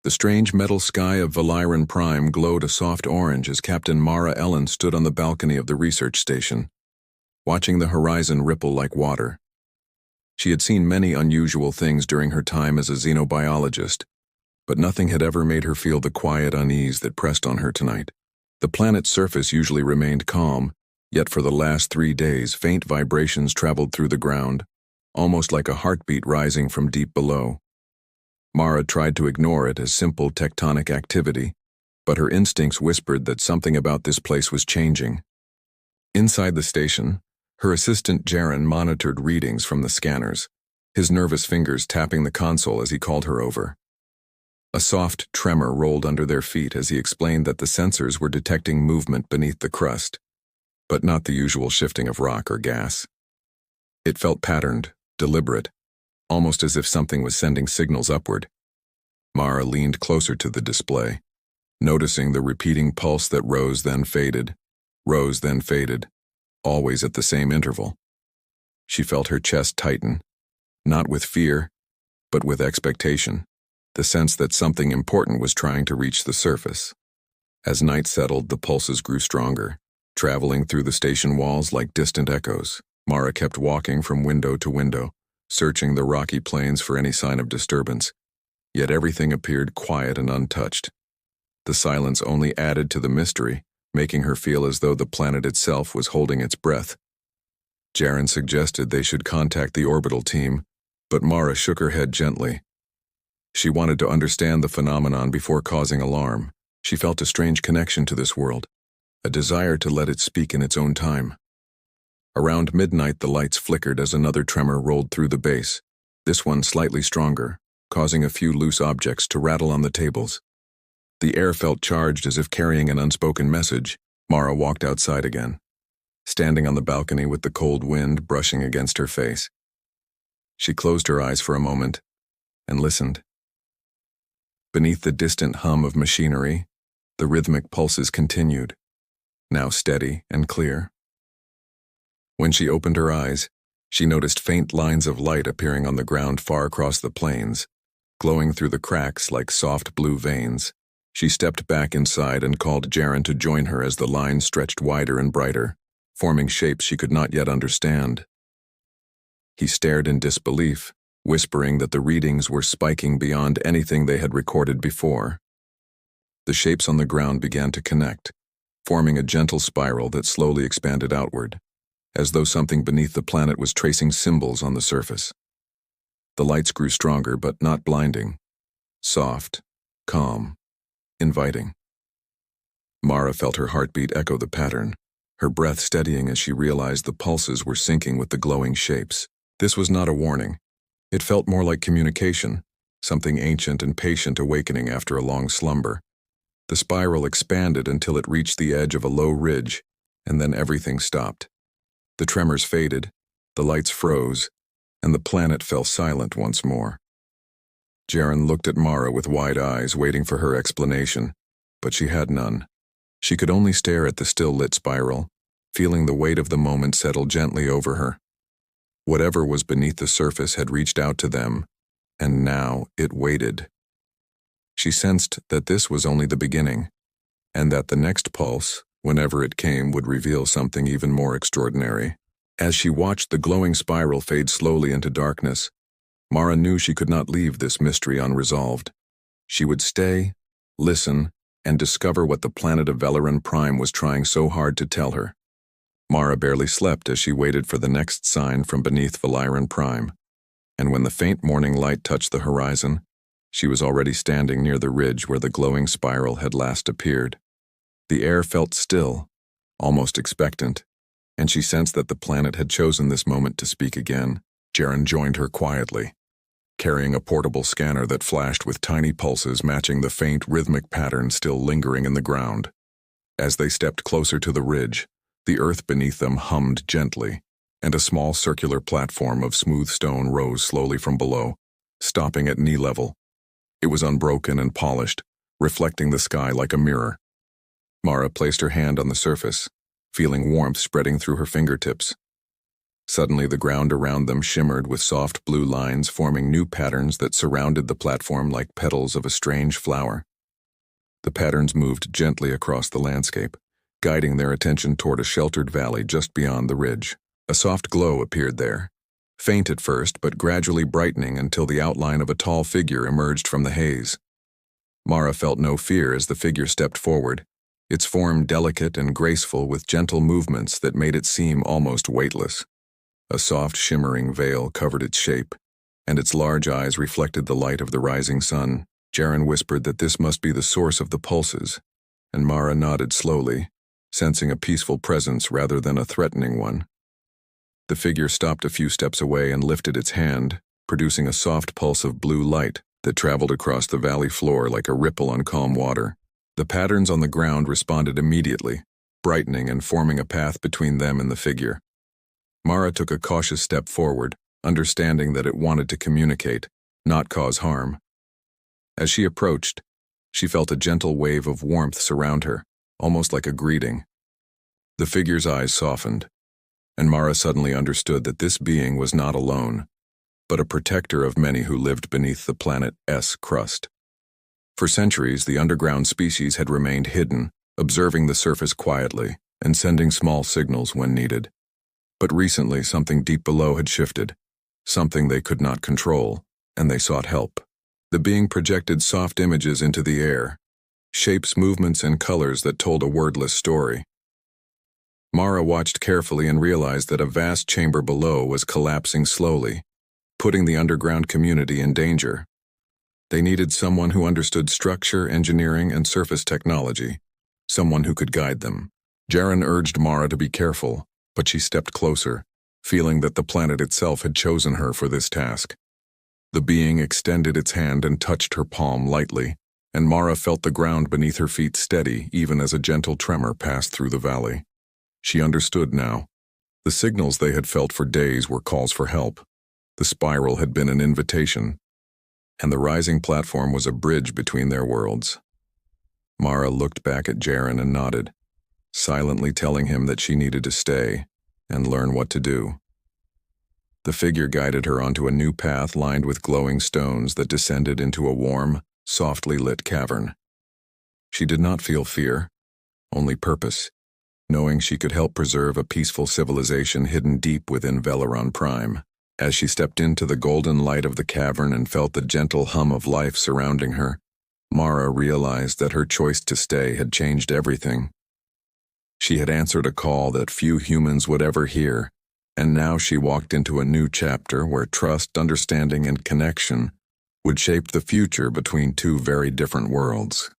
The strange metal sky of Velyron Prime glowed a soft orange as Captain Mara Ellen stood on the balcony of the research station, watching the horizon ripple like water. She had seen many unusual things during her time as a xenobiologist, but nothing had ever made her feel the quiet unease that pressed on her tonight. The planet's surface usually remained calm, yet for the last 3 days faint vibrations traveled through the ground, almost like a heartbeat rising from deep below. Mara tried to ignore it as simple tectonic activity, but her instincts whispered that something about this place was changing. Inside the station, her assistant Jaren monitored readings from the scanners, his nervous fingers tapping the console as he called her over. A soft tremor rolled under their feet as he explained that the sensors were detecting movement beneath the crust, but not the usual shifting of rock or gas. It felt patterned, deliberate, almost as if something was sending signals upward. Mara leaned closer to the display, noticing the repeating pulse that rose then faded, always at the same interval. She felt her chest tighten, not with fear, but with expectation, the sense that something important was trying to reach the surface. As night settled, the pulses grew stronger, traveling through the station walls like distant echoes. Mara kept walking from window to window, searching the rocky plains for any sign of disturbance, yet everything appeared quiet and untouched. The silence only added to the mystery, making her feel as though the planet itself was holding its breath. Jaren suggested they should contact the orbital team, but Mara shook her head gently. She wanted to understand the phenomenon before causing alarm. She felt a strange connection to this world, a desire to let it speak in its own time. Around midnight, the lights flickered as another tremor rolled through the base, this one slightly stronger, causing a few loose objects to rattle on the tables. The air felt charged as if carrying an unspoken message. Mara walked outside again, standing on the balcony with the cold wind brushing against her face. She closed her eyes for a moment and listened. Beneath the distant hum of machinery, the rhythmic pulses continued, now steady and clear. When she opened her eyes, she noticed faint lines of light appearing on the ground far across the plains, glowing through the cracks like soft blue veins. She stepped back inside and called Jaren to join her as the lines stretched wider and brighter, forming shapes she could not yet understand. He stared in disbelief, whispering that the readings were spiking beyond anything they had recorded before. The shapes on the ground began to connect, forming a gentle spiral that slowly expanded outward, as though something beneath the planet was tracing symbols on the surface. The lights grew stronger but not blinding, soft, calm, inviting. Mara felt her heartbeat echo the pattern, her breath steadying as she realized the pulses were syncing with the glowing shapes. This was not a warning. It felt more like communication, something ancient and patient awakening after a long slumber. The spiral expanded until it reached the edge of a low ridge, and then everything stopped. The tremors faded, the lights froze, and the planet fell silent once more. Jaren looked at Mara with wide eyes, waiting for her explanation, but she had none. She could only stare at the still-lit spiral, feeling the weight of the moment settle gently over her. Whatever was beneath the surface had reached out to them, and now it waited. She sensed that this was only the beginning, and that the next pulse, whenever it came, would reveal something even more extraordinary. As she watched the glowing spiral fade slowly into darkness, Mara knew she could not leave this mystery unresolved. She would stay, listen, and discover what the planet of Velyron Prime was trying so hard to tell her. Mara barely slept as she waited for the next sign from beneath Velyron Prime, and when the faint morning light touched the horizon, she was already standing near the ridge where the glowing spiral had last appeared. The air felt still, almost expectant, and she sensed that the planet had chosen this moment to speak again. Jaren joined her quietly, carrying a portable scanner that flashed with tiny pulses matching the faint rhythmic pattern still lingering in the ground. As they stepped closer to the ridge, the earth beneath them hummed gently, and a small circular platform of smooth stone rose slowly from below, stopping at knee level. It was unbroken and polished, reflecting the sky like a mirror. Mara placed her hand on the surface, feeling warmth spreading through her fingertips. Suddenly, the ground around them shimmered with soft blue lines, forming new patterns that surrounded the platform like petals of a strange flower. The patterns moved gently across the landscape, guiding their attention toward a sheltered valley just beyond the ridge. A soft glow appeared there, faint at first but gradually brightening until the outline of a tall figure emerged from the haze. Mara felt no fear as the figure stepped forward, its form delicate and graceful with gentle movements that made it seem almost weightless. A soft shimmering veil covered its shape, and its large eyes reflected the light of the rising sun. Jaren whispered that this must be the source of the pulses, and Mara nodded slowly, sensing a peaceful presence rather than a threatening one. The figure stopped a few steps away and lifted its hand, producing a soft pulse of blue light that traveled across the valley floor like a ripple on calm water. The patterns on the ground responded immediately, brightening and forming a path between them and the figure. Mara took a cautious step forward, understanding that it wanted to communicate, not cause harm. As she approached, she felt a gentle wave of warmth surround her, almost like a greeting. The figure's eyes softened, and Mara suddenly understood that this being was not alone, but a protector of many who lived beneath the planet's crust. For centuries, the underground species had remained hidden, observing the surface quietly and sending small signals when needed. But recently, something deep below had shifted, something they could not control, and they sought help. The being projected soft images into the air, shapes, movements, and colors that told a wordless story. Mara watched carefully and realized that a vast chamber below was collapsing slowly, putting the underground community in danger. They needed someone who understood structure, engineering, and surface technology, someone who could guide them. Jaren urged Mara to be careful, but she stepped closer, feeling that the planet itself had chosen her for this task. The being extended its hand and touched her palm lightly, and Mara felt the ground beneath her feet steady even as a gentle tremor passed through the valley. She understood now. The signals they had felt for days were calls for help. The spiral had been an invitation, and the rising platform was a bridge between their worlds. Mara looked back at Jaren and nodded, silently telling him that she needed to stay and learn what to do. The figure guided her onto a new path lined with glowing stones that descended into a warm, softly lit cavern. She did not feel fear, only purpose, knowing she could help preserve a peaceful civilization hidden deep within Velyron Prime. As she stepped into the golden light of the cavern and felt the gentle hum of life surrounding her, Mara realized that her choice to stay had changed everything. She had answered a call that few humans would ever hear, and now she walked into a new chapter where trust, understanding, and connection would shape the future between two very different worlds.